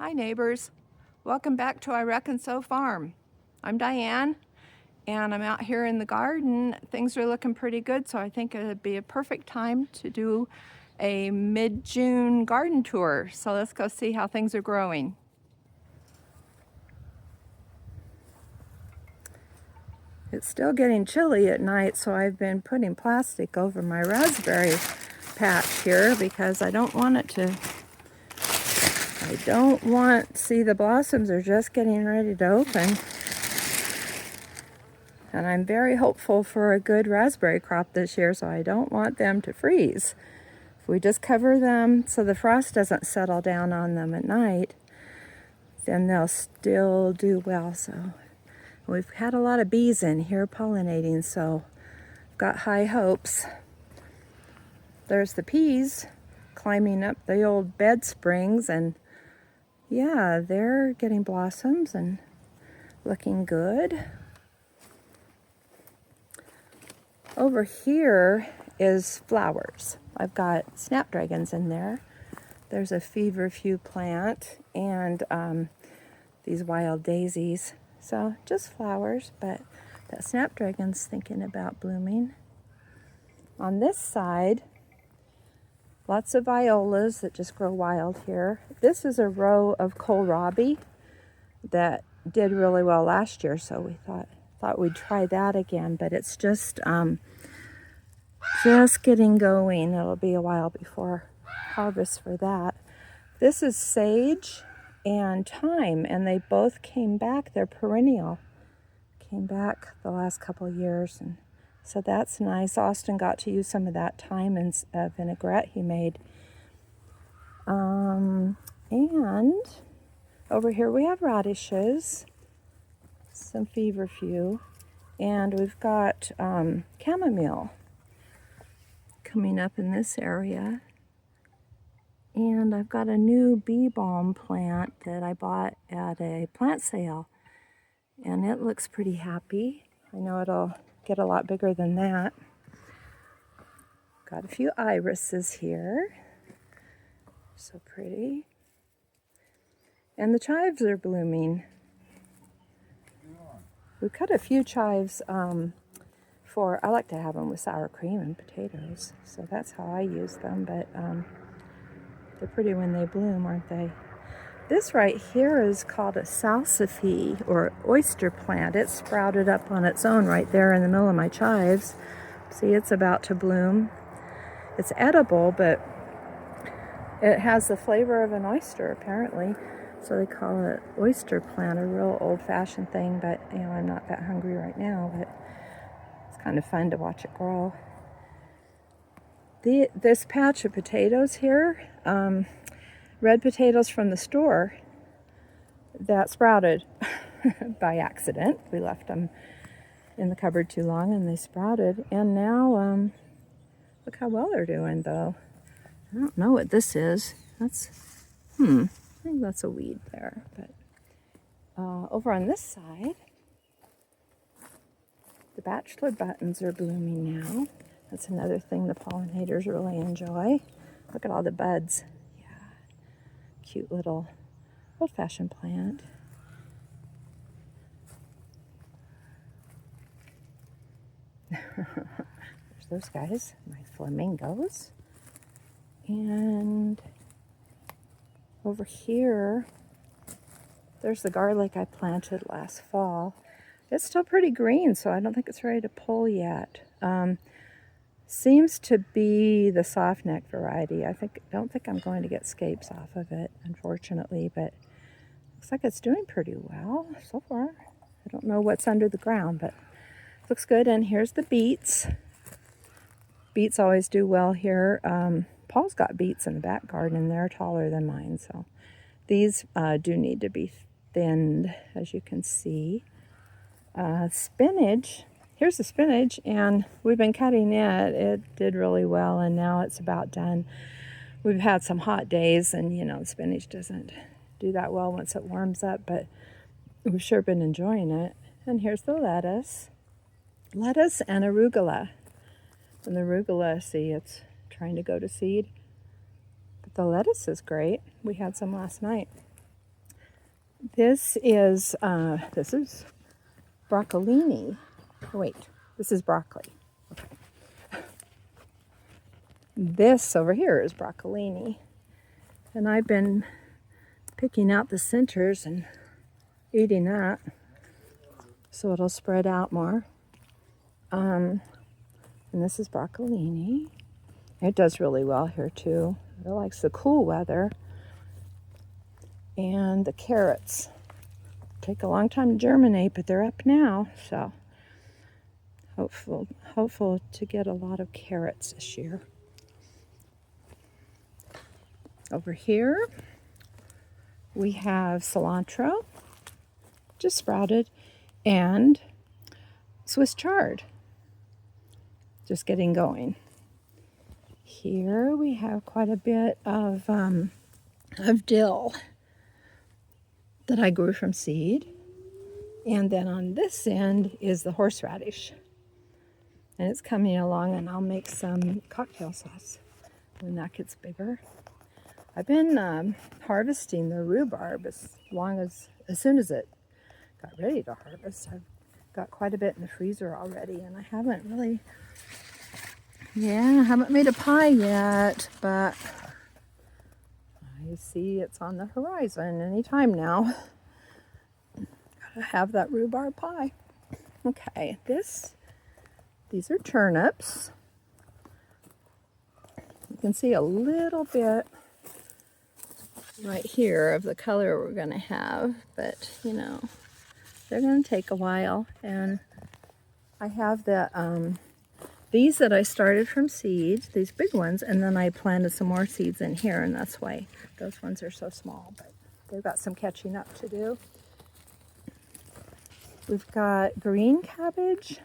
Hi neighbors, welcome back to I Reckon So Farm. I'm Diane and I'm out here in the garden. Things are looking pretty good, so I think it'd be a perfect time to do a mid-June garden tour. So let's go see how things are growing. It's still getting chilly at night, so I've been putting plastic over my raspberry patch here because I don't want see, the blossoms are just getting ready to open. And I'm very hopeful for a good raspberry crop this year, so I don't want them to freeze. If we just cover them so the frost doesn't settle down on them at night, then they'll still do well. So we've had a lot of bees in here pollinating, so I've got high hopes. There's the peas climbing up the old bed springs, and yeah, they're getting blossoms and looking good. Over here is flowers. I've got snapdragons in there. There's a feverfew plant and these wild daisies. So just flowers, but that snapdragon's thinking about blooming. On this side, lots of violas that just grow wild here. This is a row of kohlrabi that did really well last year, so we thought we'd try that again, but it's just getting going. It'll be a while before harvest for that. This is sage and thyme, and they both came back. They're perennial. Came back the last couple of years, and so that's nice. Austin got to use some of that thyme and vinaigrette he made. And over here we have radishes, some feverfew, and we've got chamomile coming up in this area. And I've got a new bee balm plant that I bought at a plant sale, and it looks pretty happy. I know it'll get a lot bigger than that. Got a few irises here, so pretty. And the chives are blooming. We cut a few chives I like to have them with sour cream and potatoes, so that's how I use them, but they're pretty when they bloom, aren't they? This right here is called a salsify, or oyster plant. It sprouted up on its own right there in the middle of my chives. See, it's about to bloom. It's edible, but it has the flavor of an oyster, apparently. So they call it oyster plant, a real old-fashioned thing, but I'm not that hungry right now, but it's kind of fun to watch it grow. This patch of potatoes here, red potatoes from the store that sprouted by accident. We left them in the cupboard too long and they sprouted. And now, look how well they're doing though. I don't know what this is. I think that's a weed there. But over on this side, the bachelor buttons are blooming now. That's another thing the pollinators really enjoy. Look at all the buds. Yeah, cute little old-fashioned plant. There's those guys, my flamingos. And over here, there's the garlic I planted last fall. It's still pretty green, so I don't think it's ready to pull yet. Seems to be the soft neck variety. Don't think I'm going to get scapes off of it, unfortunately, but looks like it's doing pretty well so far. I don't know what's under the ground, but it looks good. And here's the beets. Beets always do well here. Paul's got beets in the back garden, and they're taller than mine, so these do need to be thinned, as you can see. Spinach. Here's the spinach, and we've been cutting it. It did really well, and now it's about done. We've had some hot days, and the spinach doesn't do that well once it warms up, but we've sure been enjoying it. And here's the lettuce. Lettuce and arugula. And the arugula, see, it's trying to go to seed. But the lettuce is great. We had some last night. This is broccolini. Wait, this is broccoli. Okay. This over here is broccolini. And I've been picking out the centers and eating that so it'll spread out more. And this is broccolini. It does really well here too. It likes the cool weather. And the carrots take a long time to germinate, but they're up now, so hopeful to get a lot of carrots this year. Over here we have cilantro, just sprouted, and Swiss chard, just getting going. Here we have quite a bit of dill that I grew from seed. And then on this end is the horseradish. And it's coming along, and I'll make some cocktail sauce when that gets bigger. I've been harvesting the rhubarb as soon as it got ready to harvest. I've got quite a bit in the freezer already, and I haven't made a pie yet, but I see it's on the horizon anytime now. Gotta have that rhubarb pie. Okay, these are turnips. You can see a little bit right here of the color we're gonna have, but you know, they're gonna take a while. And I have these that I started from seeds, these big ones, and then I planted some more seeds in here, and that's why those ones are so small, but they've got some catching up to do. We've got green cabbage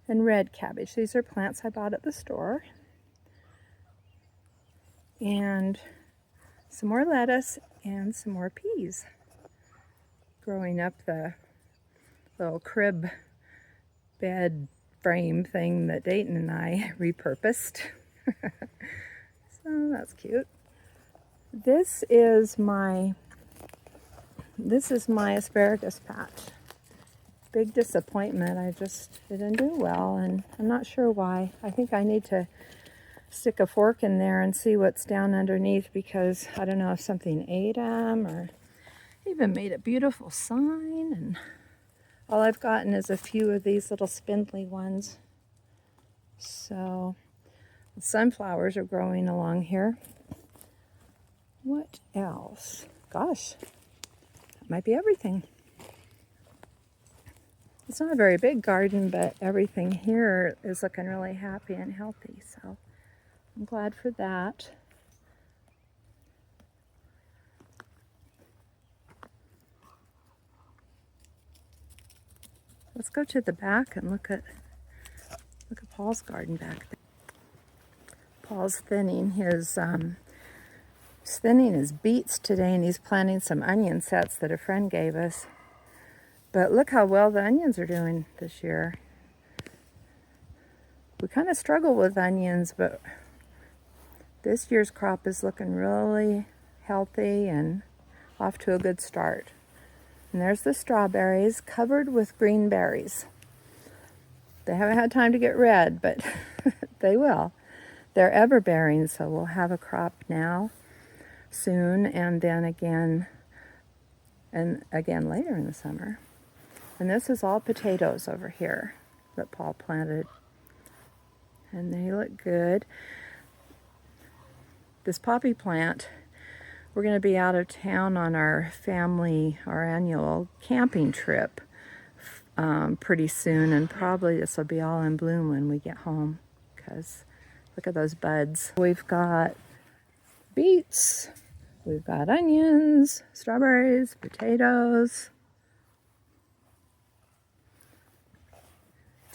and red cabbage. These are plants I bought at the store. And some more lettuce and some more peas. Growing up the little crib bed frame thing that Dayton and I repurposed. So that's cute. This is my asparagus patch. Big disappointment. It didn't do well, and I'm not sure why. I think I need to stick a fork in there and see what's down underneath, because I don't know if something ate them or even made a beautiful sign. And all I've gotten is a few of these little spindly ones. So the sunflowers are growing along here. What else? Gosh, that might be everything. It's not a very big garden, but everything here is looking really happy and healthy, so I'm glad for that. Let's go to the back and look at Paul's garden back there. Paul's thinning his beets today, and he's planting some onion sets that a friend gave us. But look how well the onions are doing this year. We kind of struggle with onions, but this year's crop is looking really healthy and off to a good start. And there's the strawberries covered with green berries. They haven't had time to get red, but they will. They're ever-bearing, so we'll have a crop now, soon, and then again later in the summer. And this is all potatoes over here that Paul planted. And they look good. This poppy plant, we're going to be out of town on our annual camping trip pretty soon, and probably this will be all in bloom when we get home, because look at those buds. We've got beets, we've got onions, strawberries, potatoes,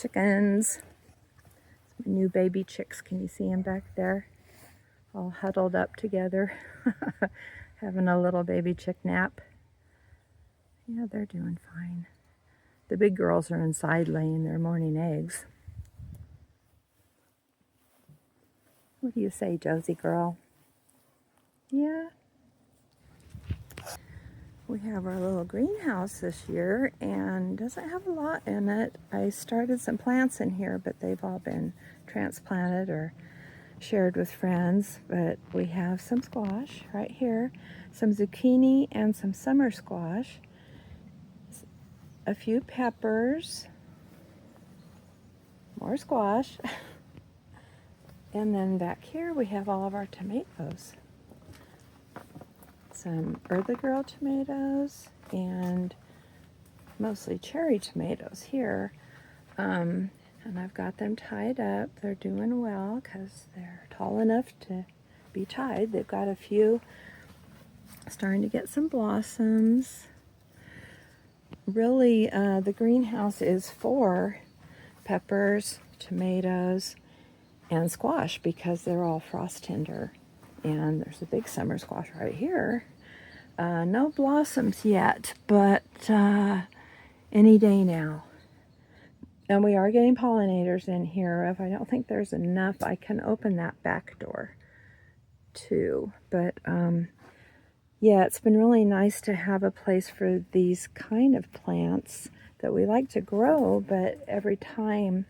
chickens. Some new baby chicks, can you see them back there? All huddled up together, having a little baby chick nap. Yeah, they're doing fine. The big girls are inside laying their morning eggs. What do you say, Josie girl? Yeah? We have our little greenhouse this year and doesn't have a lot in it. I started some plants in here, but they've all been transplanted or shared with friends. But we have some squash right here, some zucchini and some summer squash, a few peppers, more squash, and then back here we have all of our tomatoes. Some early girl tomatoes and mostly cherry tomatoes here. And I've got them tied up. They're doing well because they're tall enough to be tied. They've got a few starting to get some blossoms. Really, the greenhouse is for peppers, tomatoes, and squash because they're all frost tender. And there's a big summer squash right here. No blossoms yet, but any day now. And we are getting pollinators in here. If I don't think there's enough, I can open that back door too. But yeah, it's been really nice to have a place for these kind of plants that we like to grow, but every time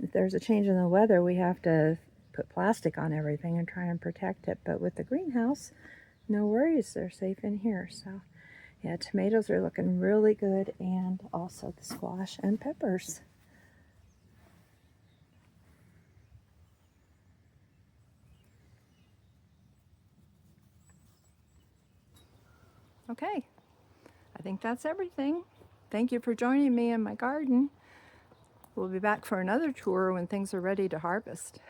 if there's a change in the weather, we have to put plastic on everything and try and protect it. But with the greenhouse, no worries, they're safe in here. So yeah, tomatoes are looking really good, and also the squash and peppers. Okay, I think that's everything. Thank you for joining me in my garden. We'll be back for another tour when things are ready to harvest.